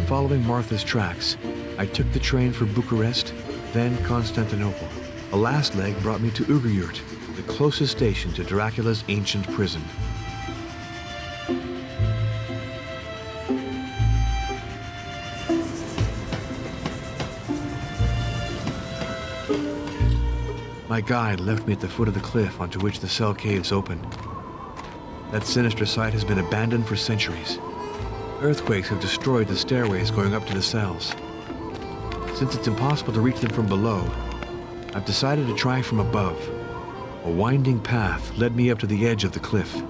following Martha's tracks, I took the train for Bucharest, then Constantinople. A last leg brought me to Ugryurt, the closest station to Dracula's ancient prison. My guide left me at the foot of the cliff onto which the cell caves open. That sinister site has been abandoned for centuries. Earthquakes have destroyed the stairways going up to the cells. Since it's impossible to reach them from below, I've decided to try from above. A winding path led me up to the edge of the cliff.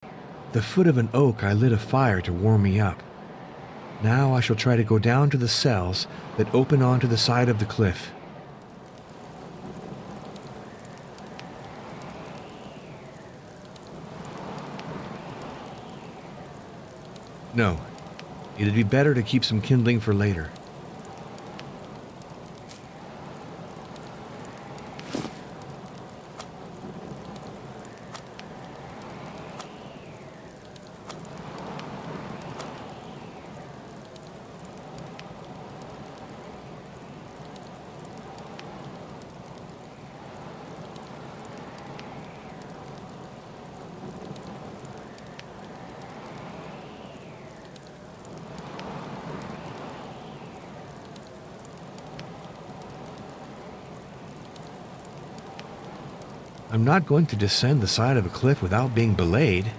At the foot of an oak, I lit a fire to warm me up. Now I shall try to go down to the cells that open onto the side of the cliff. No, it'd be better to keep some kindling for later. I'm not going to descend the side of a cliff without being belayed.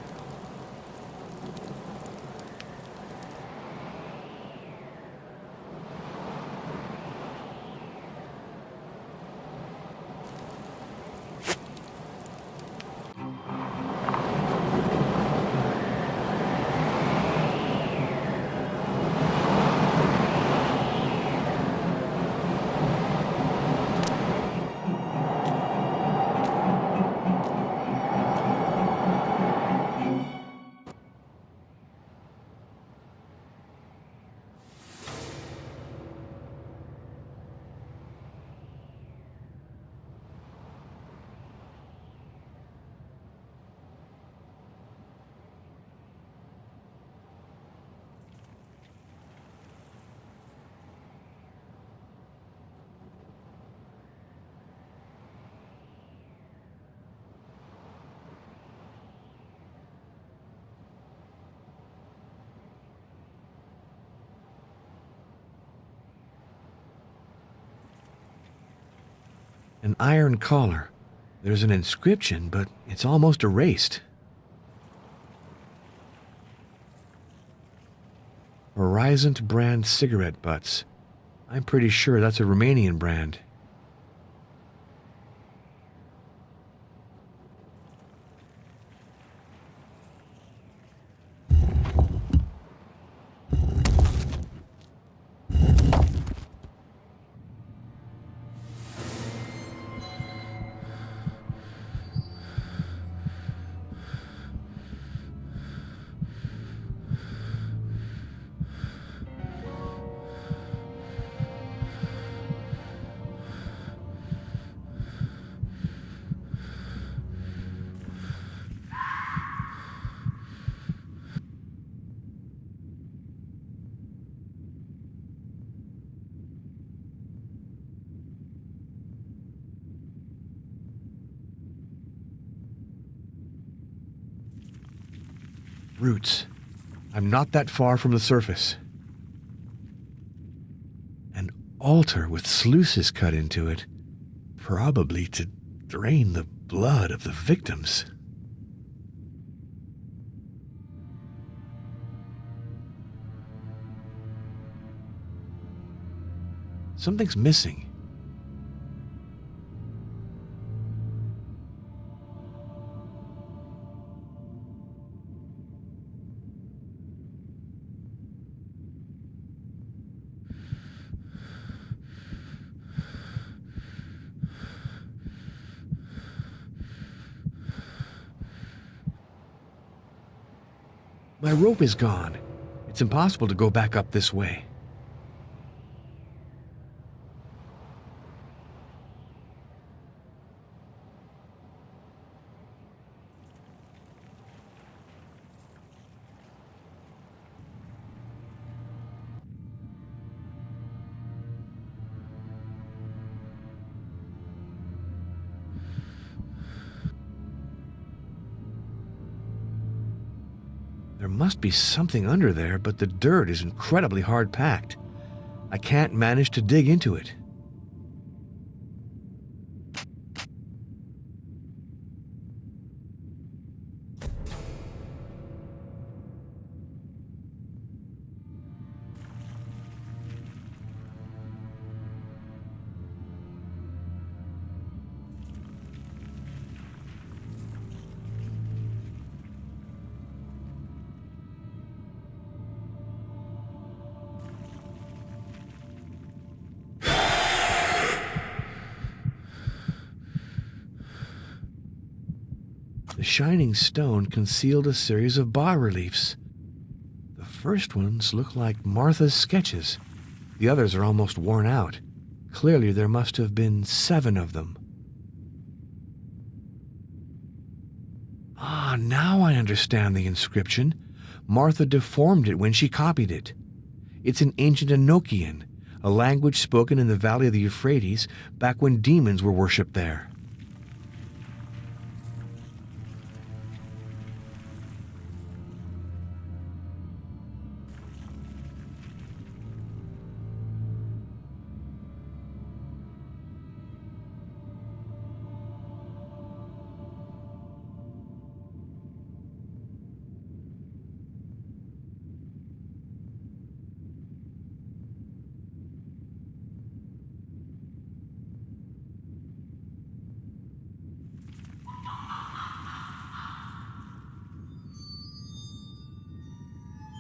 An iron collar. There's an inscription, but it's almost erased. Horizont brand cigarette butts. I'm pretty sure that's a Romanian brand. Roots. I'm not that far from the surface. An altar with sluices cut into it, probably to drain the blood of the victims. Something's missing. My rope is gone. It's impossible to go back up this way. There must be something under there, but the dirt is incredibly hard-packed. I can't manage to dig into it. The shining stone concealed a series of bas-reliefs. The first ones look like Martha's sketches. The others are almost worn out. Clearly there must have been 7 of them. Ah, now I understand the inscription. Martha deformed it when she copied it. It's in ancient Enochian, a language spoken in the valley of the Euphrates back when demons were worshipped there.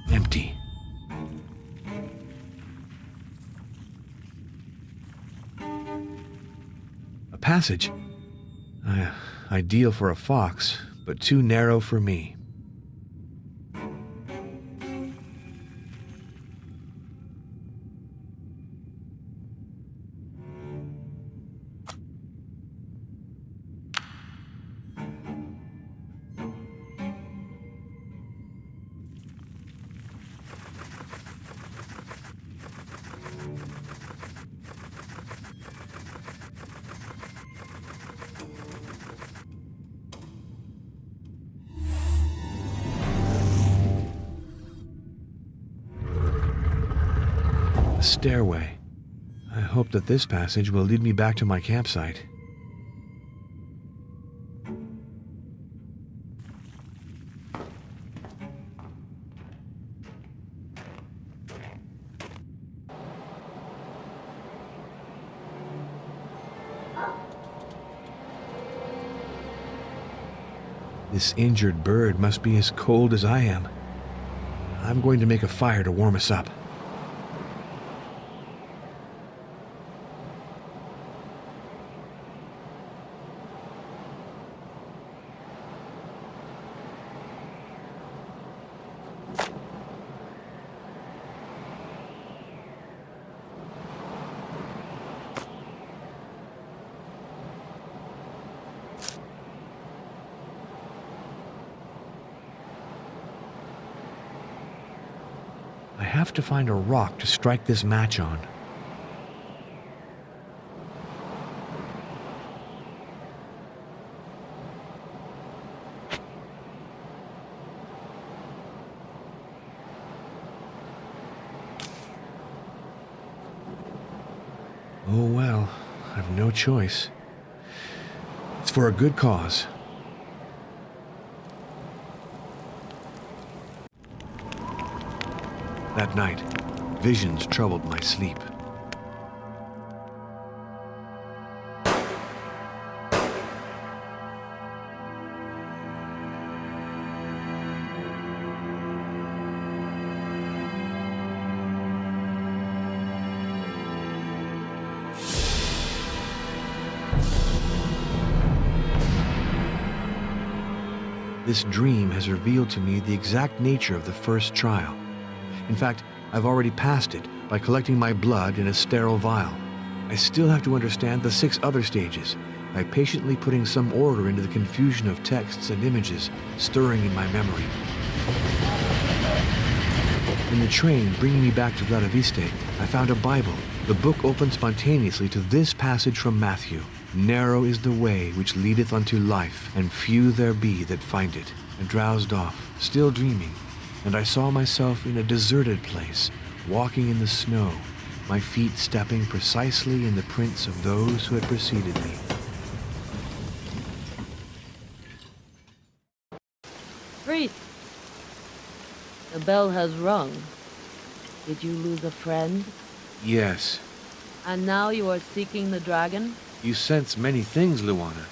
Empty. A passage. Ideal for a fox, but too narrow for me. A stairway. I hope that this passage will lead me back to my campsite. This injured bird must be as cold as I am. I'm going to make a fire to warm us up. I have to find a rock to strike this match on. Oh well, I've no choice. It's for a good cause. That night, visions troubled my sleep. This dream has revealed to me the exact nature of the first trial. In fact, I've already passed it by collecting my blood in a sterile vial. I still have to understand the 6 other stages by patiently putting some order into the confusion of texts and images stirring in my memory. In the train bringing me back to Villa Vista, I found a Bible. The book opened spontaneously to this passage from Matthew. "Narrow is the way which leadeth unto life, and few there be that find it." I drowsed off, still dreaming, and I saw myself in a deserted place, walking in the snow, my feet stepping precisely in the prints of those who had preceded me. Priest, the bell has rung. Did you lose a friend? Yes. And now you are seeking the dragon? You sense many things, Luana.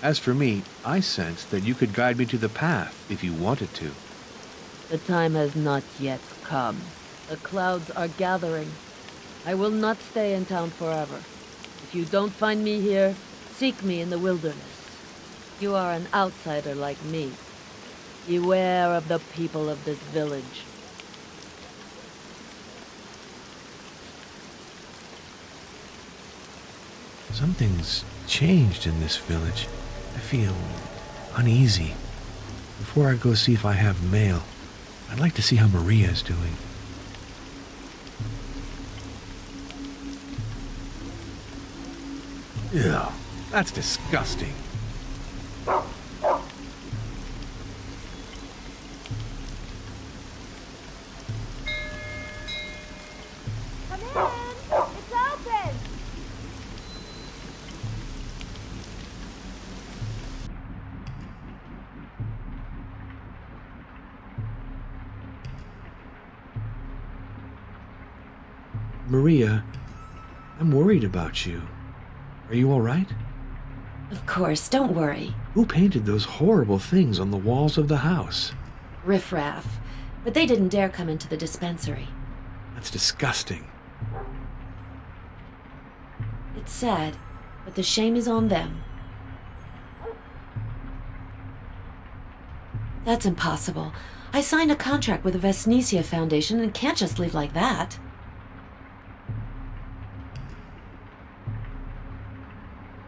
As for me, I sense that you could guide me to the path if you wanted to. The time has not yet come. The clouds are gathering. I will not stay in town forever. If you don't find me here, seek me in the wilderness. You are an outsider like me. Beware of the people of this village. Something's changed in this village. I feel uneasy. Before I go see if I have mail, I'd like to see how Maria is doing. Ew, that's disgusting. Come in! It's open! Maria, I'm worried about you. Are you all right? Of course, don't worry. Who painted those horrible things on the walls of the house? Riffraff. But they didn't dare come into the dispensary. That's disgusting. It's sad, but the shame is on them. That's impossible. I signed a contract with the Vesnecia Foundation and can't just leave like that.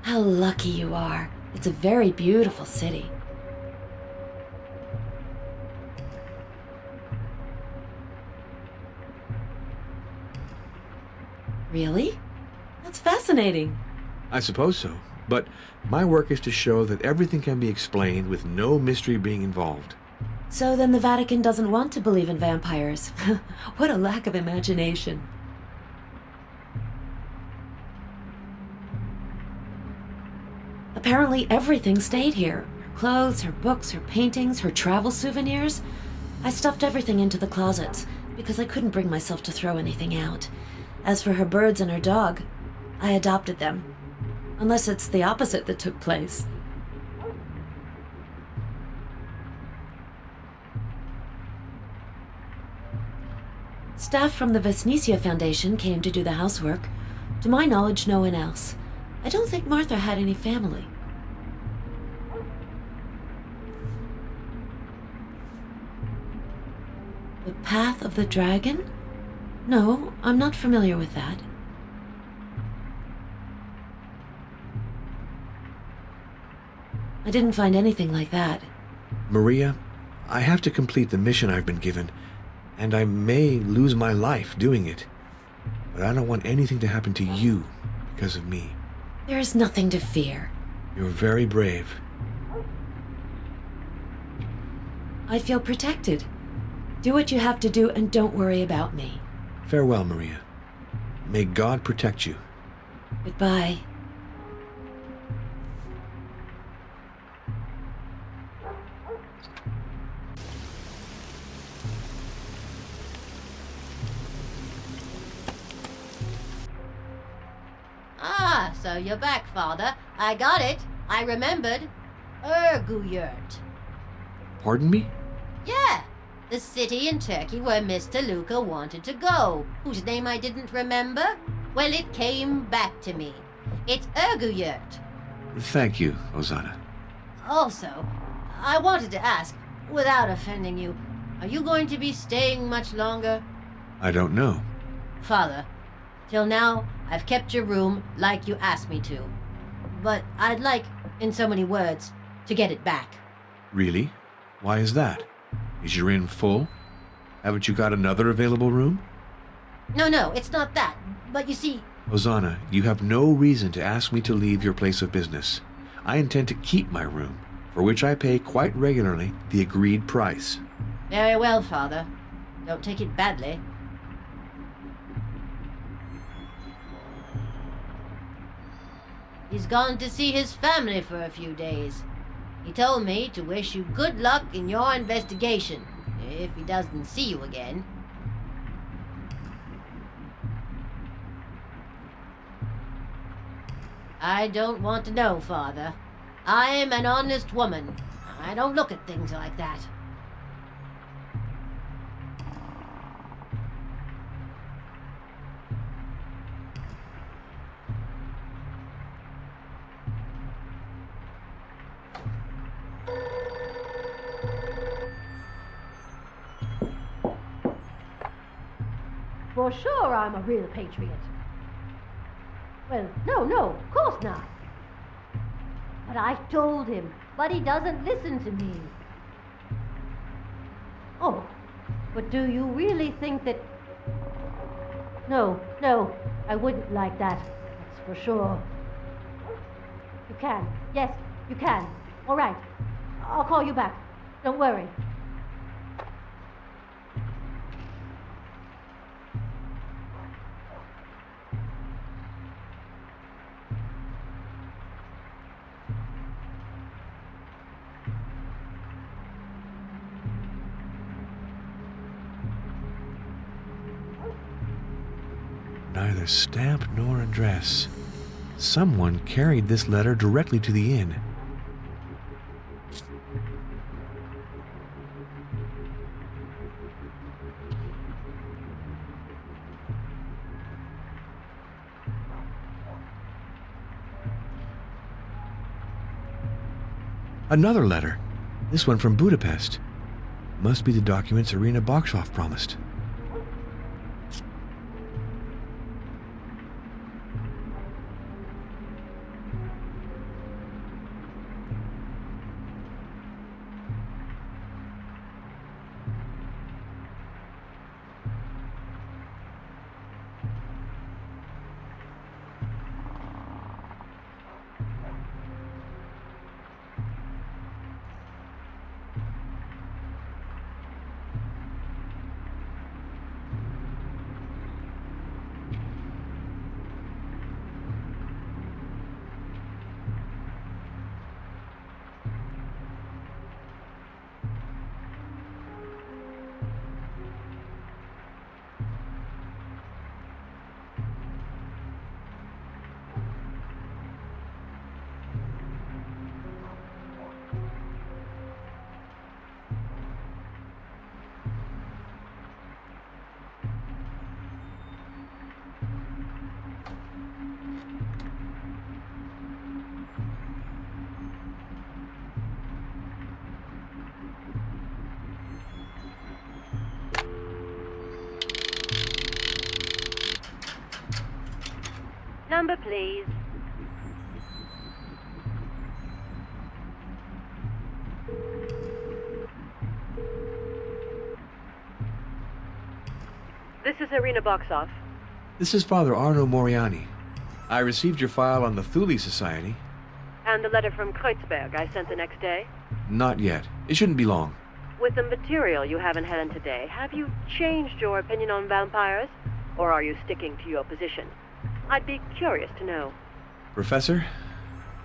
How lucky you are. It's a very beautiful city. Really? That's fascinating. I suppose so, but my work is to show that everything can be explained with no mystery being involved. So then the Vatican doesn't want to believe in vampires. What a lack of imagination. Apparently everything stayed here. Her clothes, her books, her paintings, her travel souvenirs. I stuffed everything into the closets because I couldn't bring myself to throw anything out. As for her birds and her dog, I adopted them. Unless it's the opposite that took place. Staff from the Vesnecia Foundation came to do the housework. To my knowledge, no one else. I don't think Martha had any family. The Path of the Dragon? No, I'm not familiar with that. I didn't find anything like that. Maria, I have to complete the mission I've been given, and I may lose my life doing it. But I don't want anything to happen to you because of me. There is nothing to fear. You're very brave. I feel protected. Do what you have to do and don't worry about me. Farewell, Maria. May God protect you. Goodbye. Ah, so you're back, Father. I got it. I remembered. Erguyurt. Pardon me? Yeah, the city in Turkey where Mr. Luca wanted to go, whose name I didn't remember. Well, it came back to me. It's Erguyurt. Thank you, Ozana. Also, I wanted to ask, without offending you, are you going to be staying much longer? I don't know. Father, till now, I've kept your room like you asked me to. But I'd like, in so many words, to get it back. Really? Why is that? Is your inn full? Haven't you got another available room? No, it's not that. But you see... Ozana, you have no reason to ask me to leave your place of business. I intend to keep my room, for which I pay quite regularly the agreed price. Very well, Father. Don't take it badly. He's gone to see his family for a few days. He told me to wish you good luck in your investigation, if he doesn't see you again. I don't want to know, Father. I'm an honest woman. I don't look at things like that. For sure I'm a real patriot. Well, no, of course not. But I told him, but he doesn't listen to me. Oh, but do you really think that... No, I wouldn't like that. That's for sure. You can. Yes, you can. All right. I'll call you back. Don't worry. Neither stamp nor address. Someone carried this letter directly to the inn. Another letter. This one from Budapest. Must be the documents Irina Boksov promised. Number, please. This is Irina Boksov. This is Father Arno Moriani. I received your file on the Thule Society. And the letter from Kreuzberg I sent the next day. Not yet. It shouldn't be long. With the material you have in hand today, have you changed your opinion on vampires? Or are you sticking to your position? I'd be curious to know. Professor,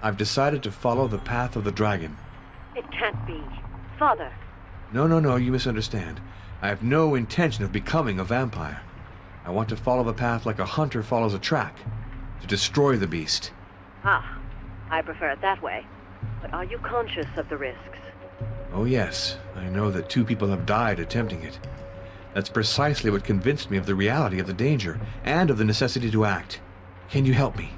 I've decided to follow the path of the dragon. It can't be. Father. No, you misunderstand. I have no intention of becoming a vampire. I want to follow the path like a hunter follows a track, to destroy the beast. Ah, I prefer it that way. But are you conscious of the risks? Oh yes, I know that 2 people have died attempting it. That's precisely what convinced me of the reality of the danger, and of the necessity to act. Can you help me?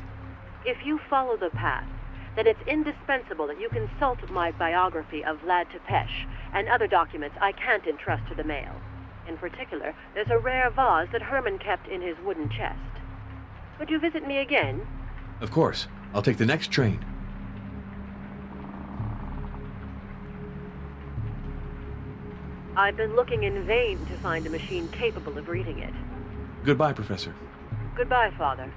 If you follow the path, then it's indispensable that you consult my biography of Vlad Tepesh and other documents I can't entrust to the mail. In particular, there's a rare vase that Herman kept in his wooden chest. Could you visit me again? Of course. I'll take the next train. I've been looking in vain to find a machine capable of reading it. Goodbye, Professor. Goodbye, Father.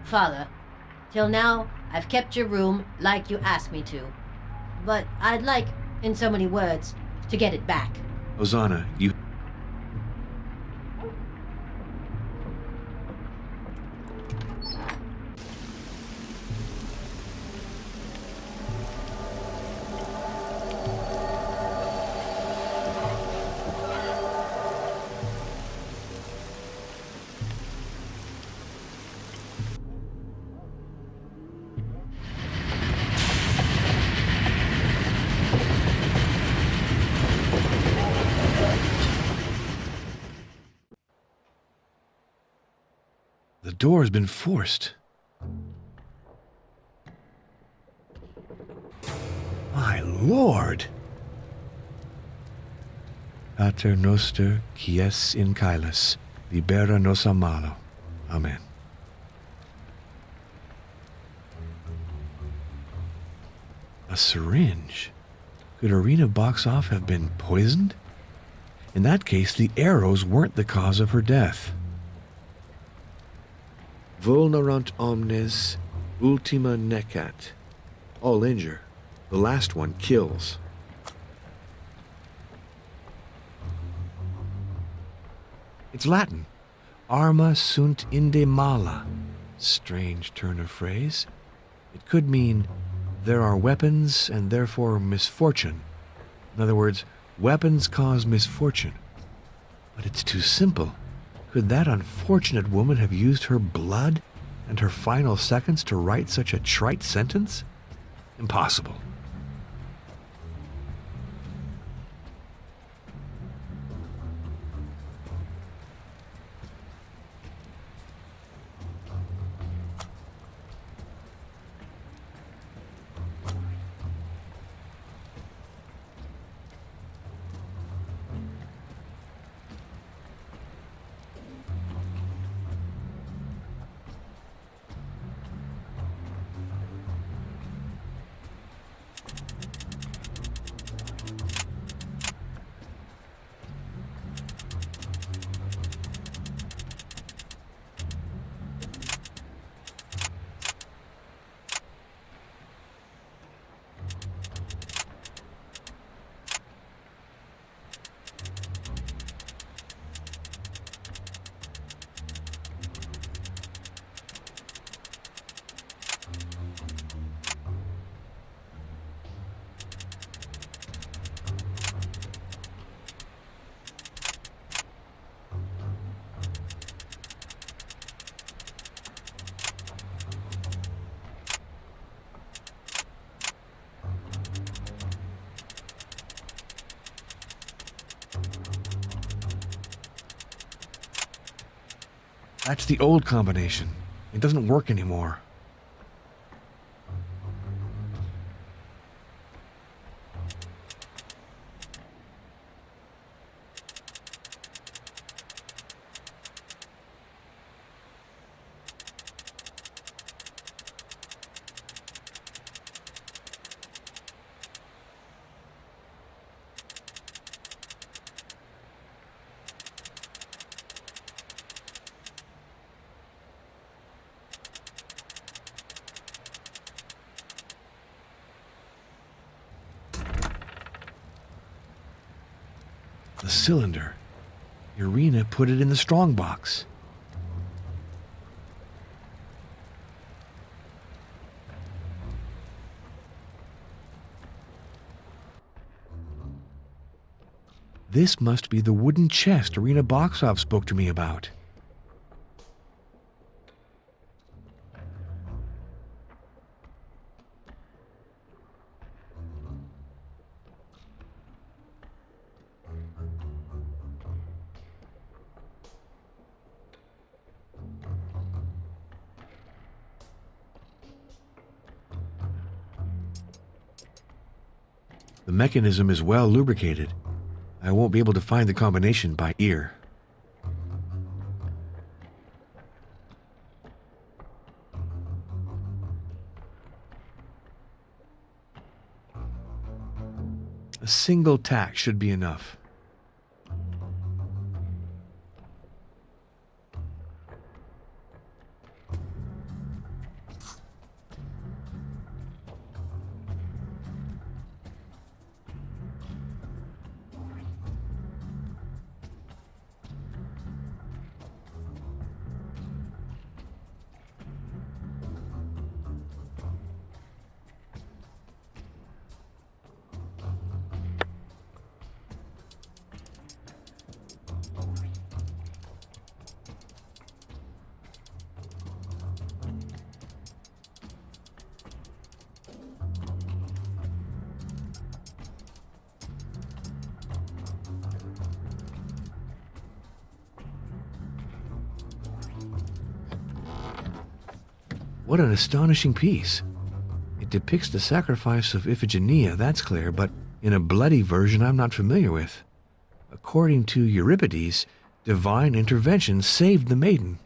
Father, Till now, I've kept your room like you asked me to. But I'd like, in so many words, to get it back. Hosanna, you... The door has been forced. My lord! Pater noster, qui es in caelis, libera nos a malo. Amen. A syringe? Could Irina Boxoff have been poisoned? In that case, the arrows weren't the cause of her death. Vulnerant omnes, ultima necat. All injure. The last one kills. It's Latin. Arma sunt inde mala. Strange turn of phrase. It could mean there are weapons and therefore misfortune. In other words, weapons cause misfortune. But it's too simple. Could that unfortunate woman have used her blood and her final seconds to write such a trite sentence? Impossible. That's the old combination. It doesn't work anymore. The cylinder. Irina put it in the strongbox. This must be the wooden chest Irina Boxoff spoke to me about. The mechanism is well lubricated. I won't be able to find the combination by ear. A single tack should be enough. What an astonishing piece. It depicts the sacrifice of Iphigenia, that's clear, but in a bloody version I'm not familiar with. According to Euripides, divine intervention saved the maiden.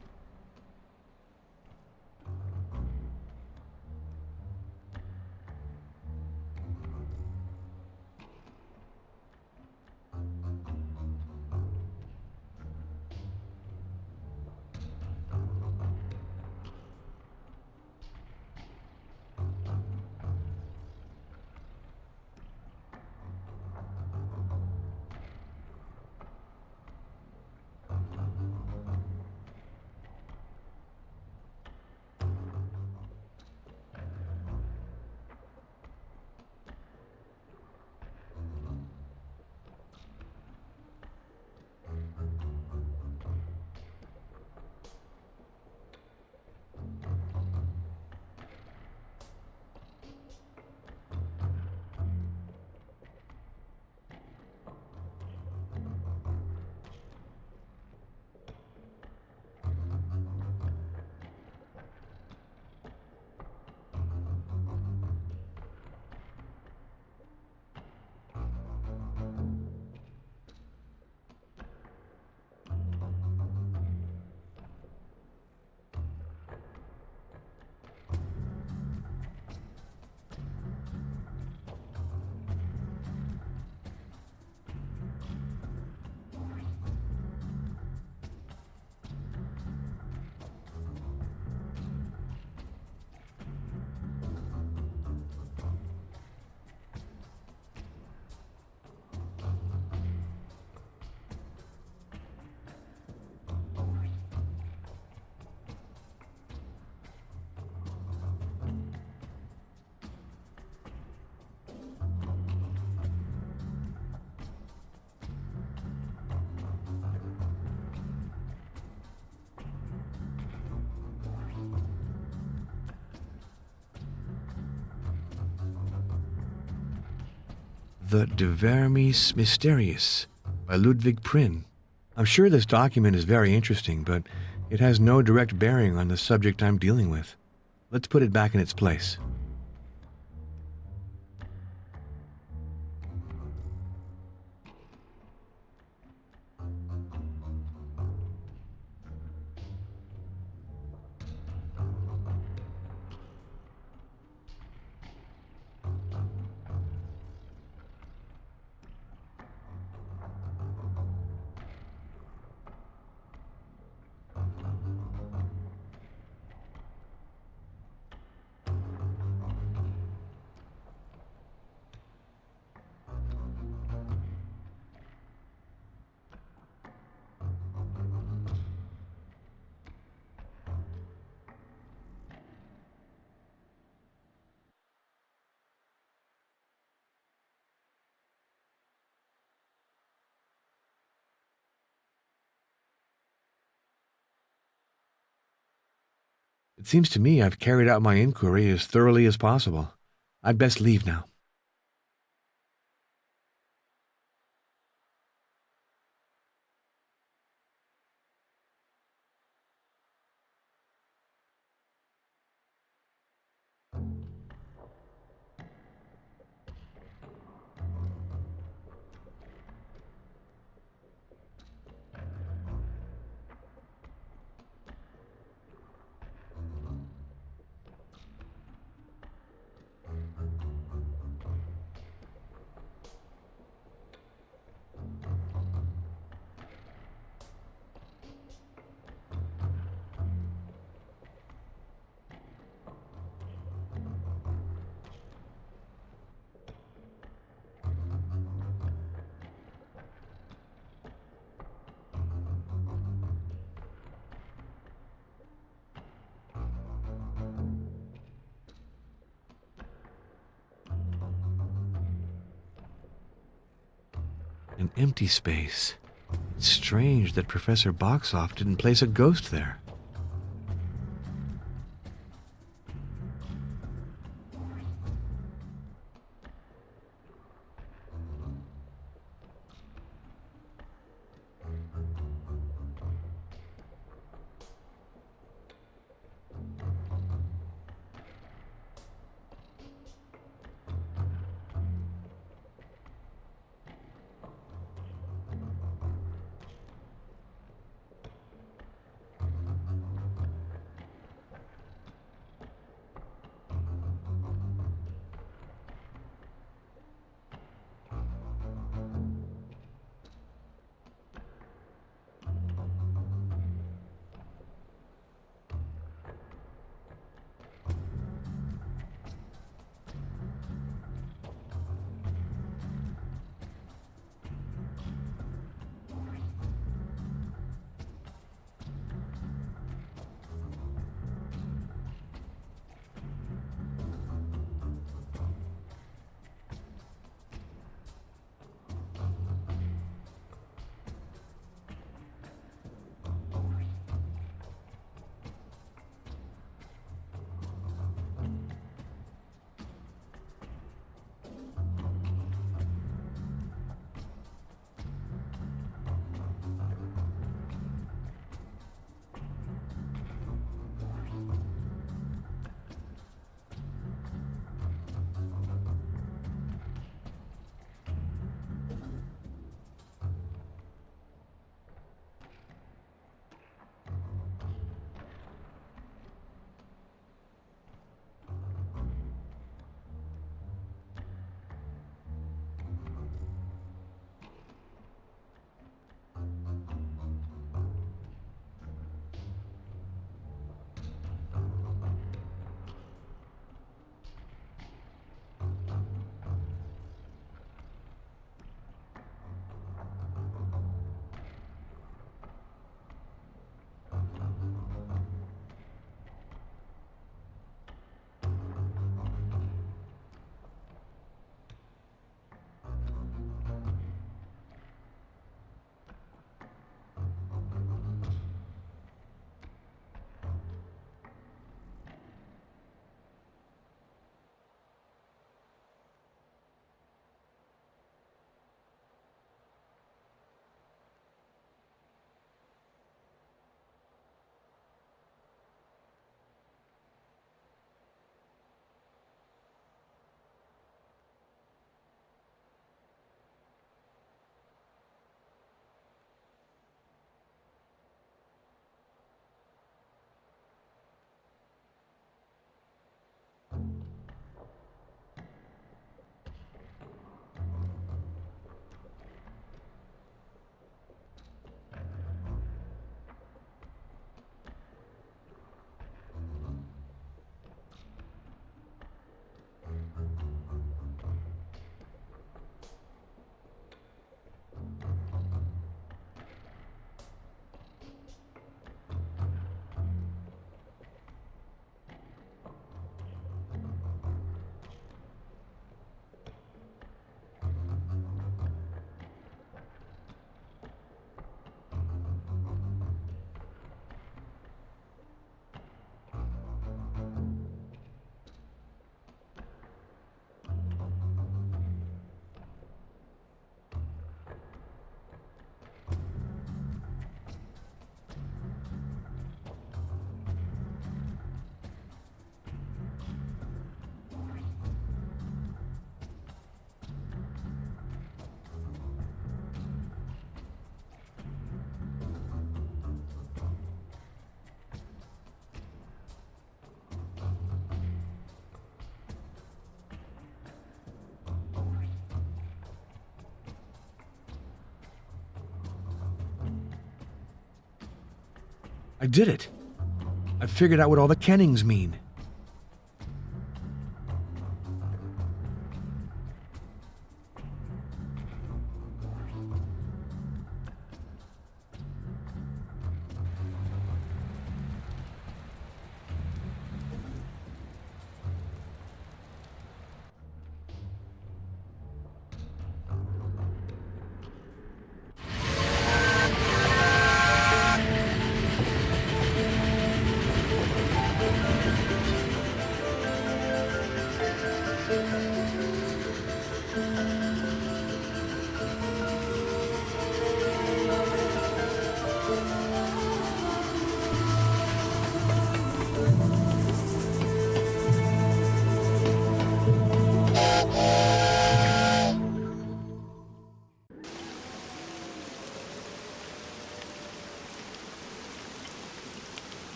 The De Vermis Mysterious by Ludwig Prinn. I'm sure this document is very interesting, but it has no direct bearing on the subject I'm dealing with. Let's put it back in its place. It seems to me I've carried out my inquiry as thoroughly as possible. I'd best leave now. An empty space. It's strange that Professor Boxoff didn't place a ghost there. I did it. I figured out what all the kennings mean.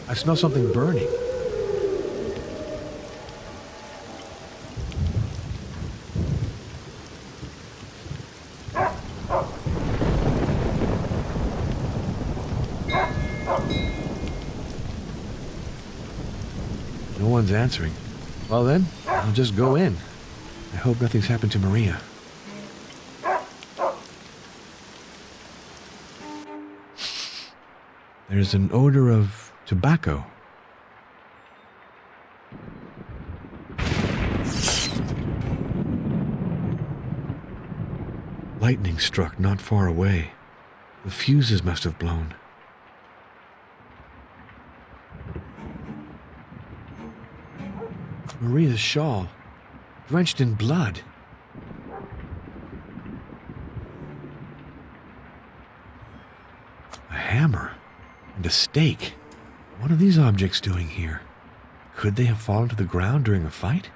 I smell something burning. No one's answering. Well then, I'll just go in. I hope nothing's happened to Maria. There's an odor of tobacco. Lightning struck not far away. The fuses must have blown. Maria's shawl, drenched in blood. A hammer and a stake. What are these objects doing here? Could they have fallen to the ground during a fight?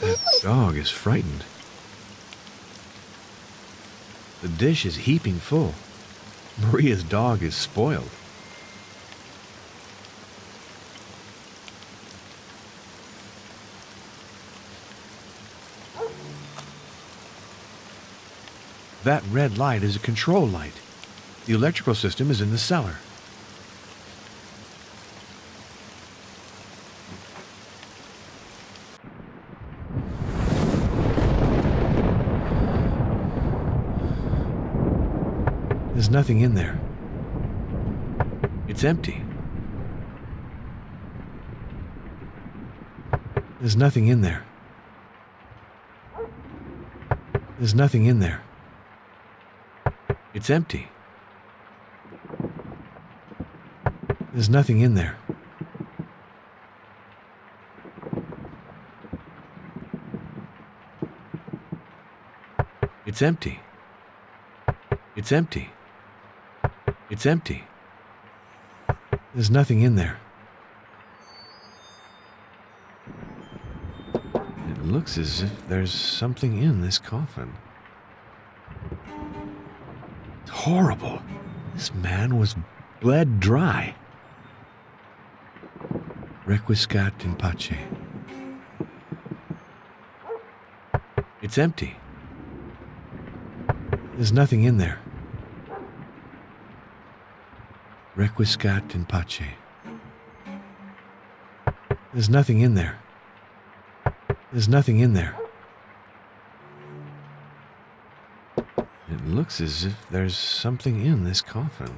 That dog is frightened. The dish is heaping full. Maria's dog is spoiled. That red light is a control light. The electrical system is in the cellar. There's nothing in there. It's empty. There's nothing in there. There's nothing in there. It's empty. There's nothing in there. It's empty. It's empty. It's empty. There's nothing in there. It looks as if there's something in this coffin. It's horrible. This man was bled dry. Requiescat in pace. It's empty. There's nothing in there. Requiescat in pace. There's nothing in there. There's nothing in there. It looks as if there's something in this coffin.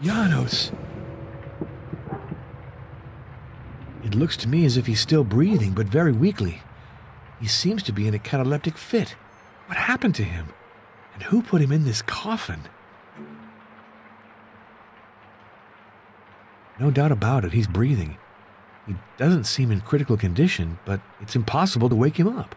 Janos! It looks to me as if he's still breathing, but very weakly. He seems to be in a cataleptic fit. What happened to him? And who put him in this coffin? No doubt about it, he's breathing. He doesn't seem in critical condition, but it's impossible to wake him up.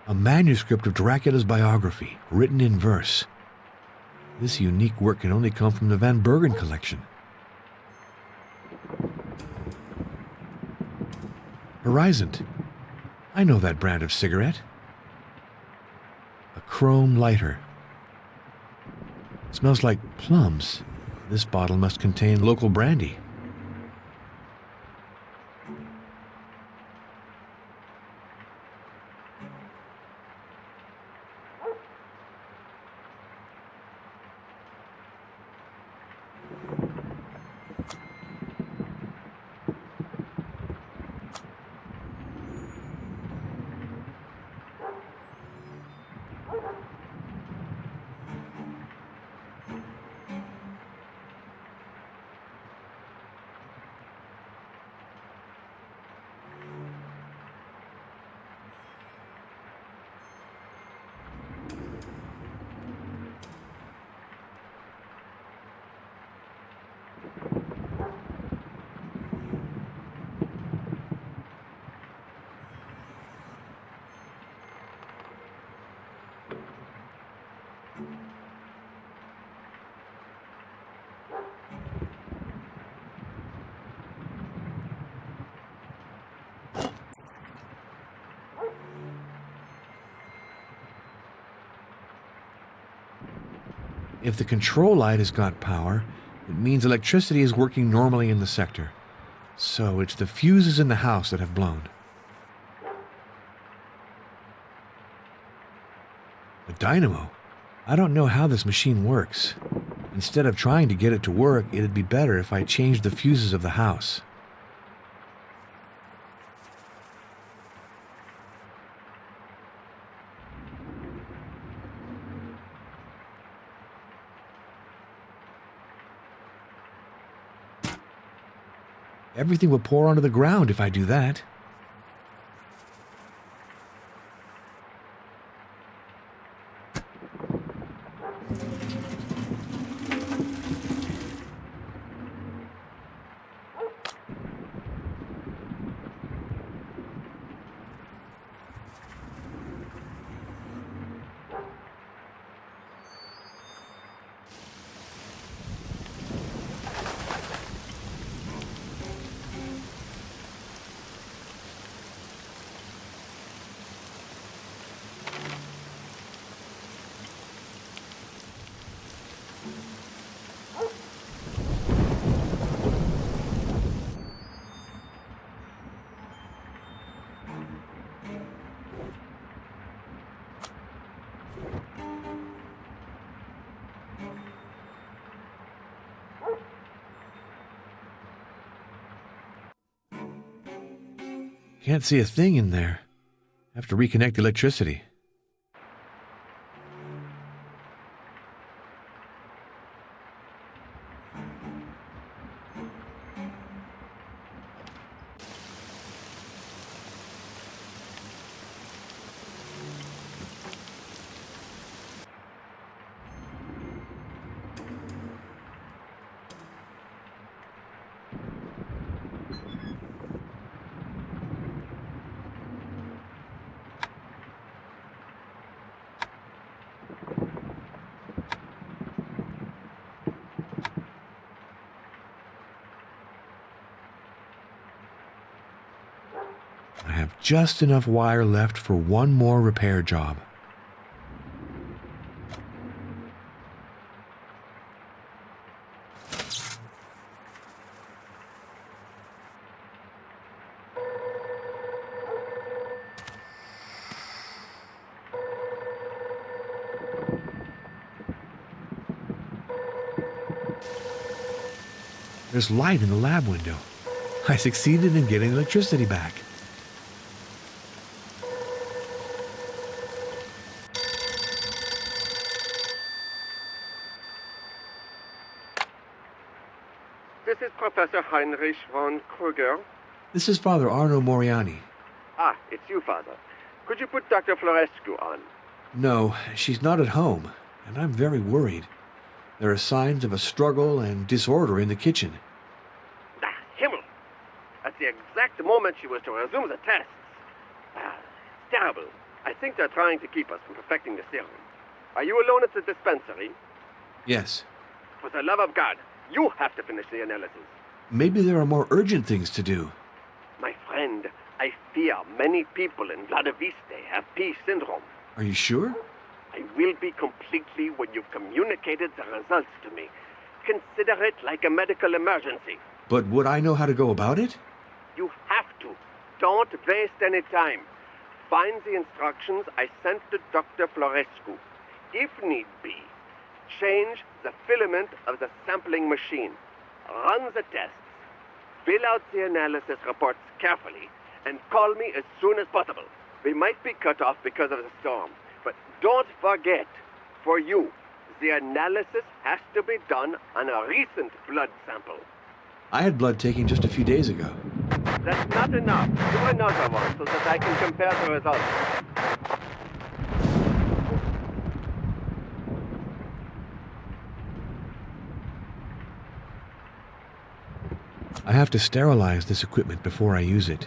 A manuscript of Dracula's biography, written in verse. This unique work can only come from the Van Bergen collection. Horizon. I know that brand of cigarette. A chrome lighter. Smells like plums. This bottle must contain local brandy. If the control light has got power, it means electricity is working normally in the sector. So it's the fuses in the house that have blown. A dynamo? I don't know how this machine works. Instead of trying to get it to work, it'd be better if I changed the fuses of the house. Everything will pour onto the ground if I do that. Can't see a thing in there. Have to reconnect the electricity. I have just enough wire left for one more repair job. There's light in the lab window. I succeeded in getting electricity back. this is Professor Heinrich von Kruger. This is Father Arno Moriani. Ah, it's you, Father. Could you put Dr. Florescu on? No, she's not at home, and I'm very worried. There are signs of a struggle and disorder in the kitchen. Ah, Himmel! At the exact moment she was to resume the tests. Ah, it's terrible. I think they're trying to keep us from perfecting the serum. Are you alone at the dispensary? Yes. For the love of God, you have to finish the analysis. Maybe there are more urgent things to do. My friend, I fear many people in Vladiviste have P syndrome. Are you sure? I will be completely when you've communicated the results to me. Consider it like a medical emergency. But would I know how to go about it? You have to. Don't waste any time. Find the instructions I sent to Dr. Florescu. If need be, change the filament of the sampling machine. Run the tests. Fill out the analysis reports carefully and call me as soon as possible. We might be cut off because of the storm, but don't forget, for you, the analysis has to be done on a recent blood sample. I had blood taken just a few days ago. That's not enough. Do another one so that I can compare the results. I have to sterilize this equipment before I use it.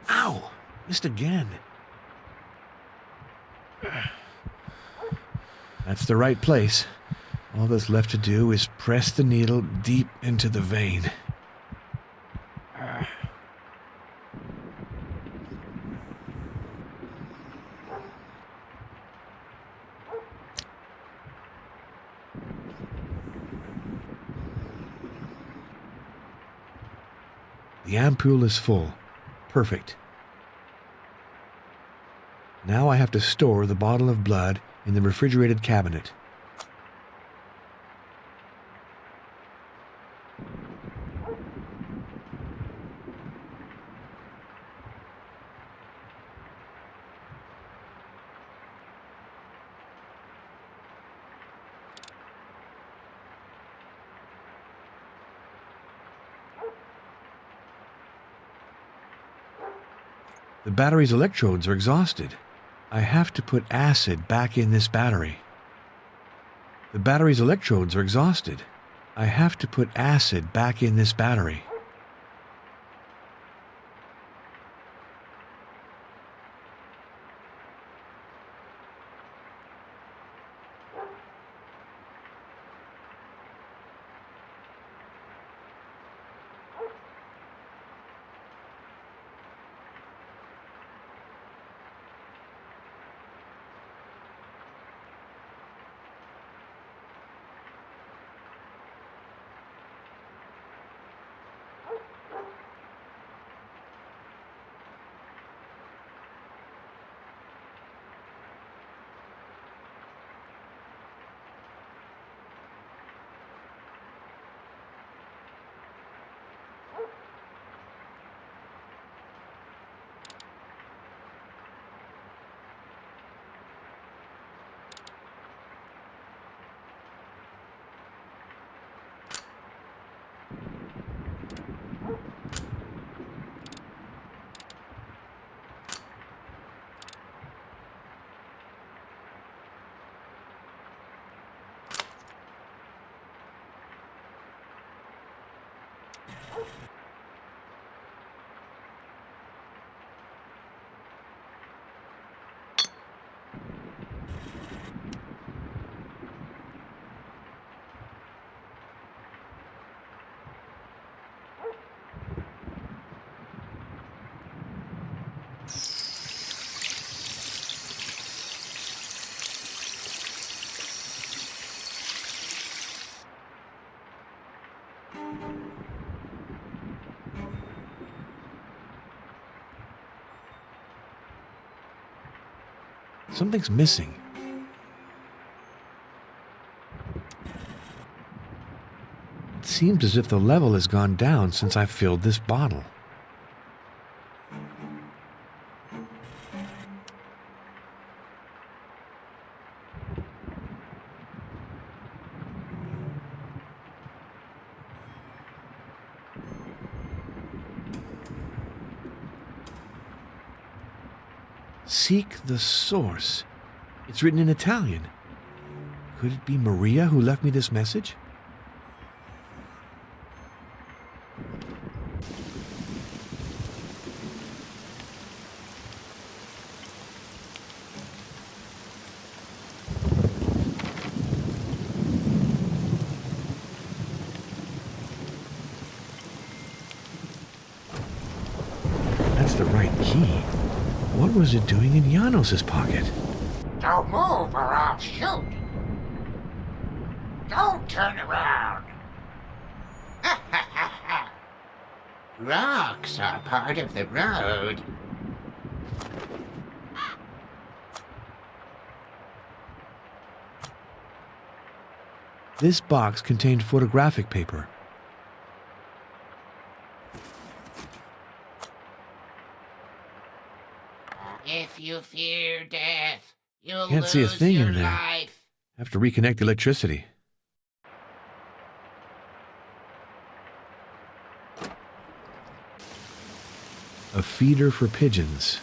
Ow! Missed again. That's the right place. All that's left to do is press the needle deep into the vein. The ampoule is full. Perfect. Now I have to store the bottle of blood in the refrigerated cabinet. The battery's electrodes are exhausted. I have to put acid back in this battery. The battery's electrodes are exhausted. I have to put acid back in this battery. Something's missing. It seems as if the level has gone down since I filled this bottle. Seek the source. It's written in Italian. Could it be Maria who left me this message? That's the right key. What was it doing in Janos's pocket? Don't move or I'll shoot. Don't turn around. Rocks are part of the road. This box contained photographic paper. If you fear death, you'll Can't see a lose thing your in there. life. Have to reconnect the electricity. A feeder for pigeons.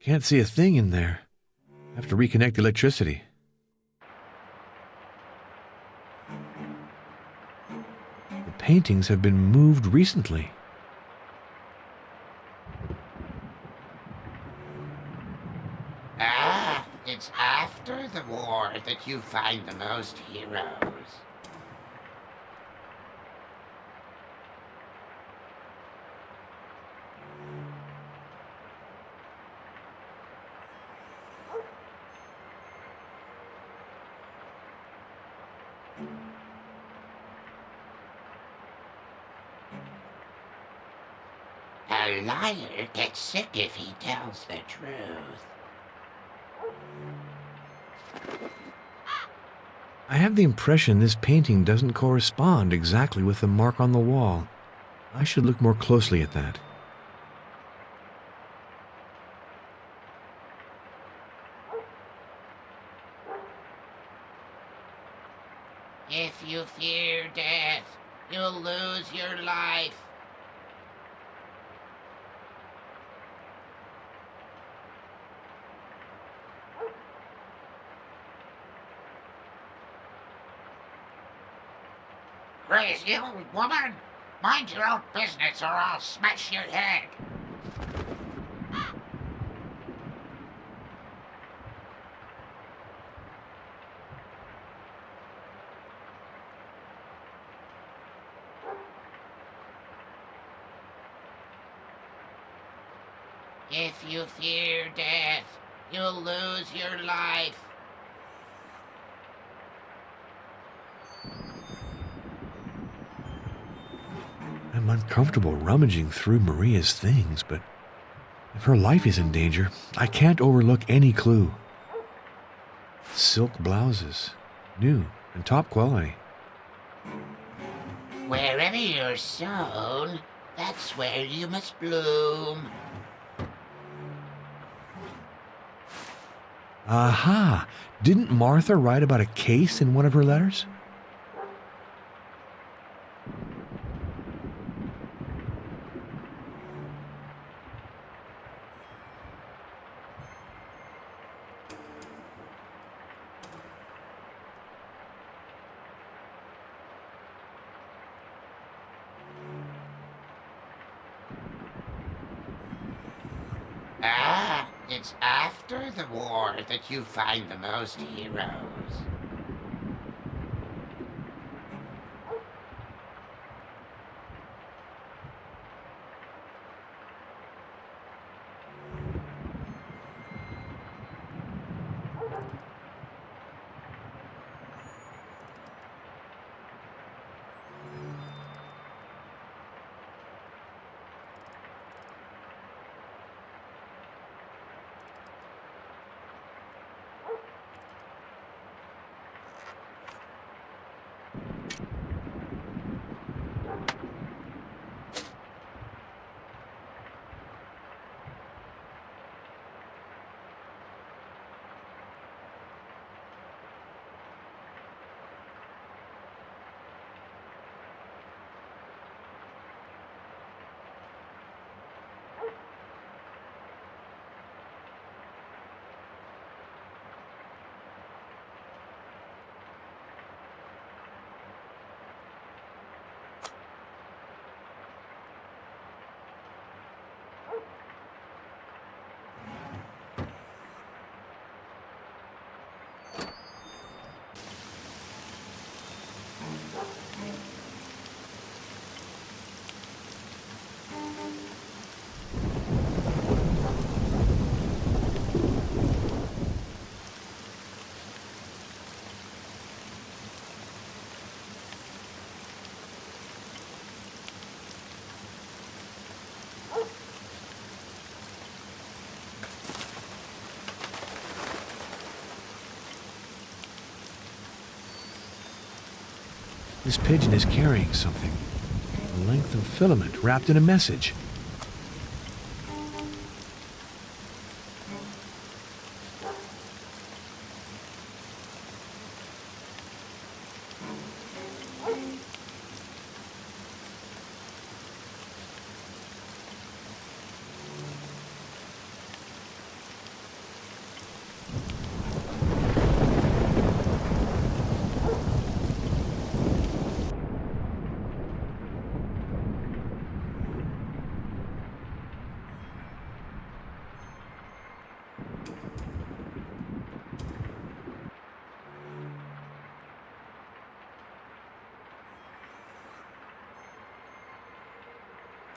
Can't see a thing in there. Have to reconnect the electricity. The paintings have been moved recently. Ah, it's after the war that you find the most heroes. A liar gets sick if he tells the truth. I have the impression this painting doesn't correspond exactly with the mark on the wall. I should look more closely at that. If you fear death, you'll lose your life. Crazy old woman! Mind your own business or I'll smash your head! If you fear death, you'll lose your life. I'm uncomfortable rummaging through Maria's things, but if her life is in danger, I can't overlook any clue. Silk blouses, new and top quality. Wherever you're sown, that's where you must bloom. Aha! Didn't Martha write about a case in one of her letters? Ah, it's after the war that you find the most heroes. This pigeon is carrying something. A length of filament wrapped in a message.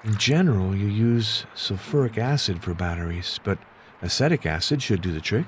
In general, you use sulfuric acid for batteries, but acetic acid should do the trick.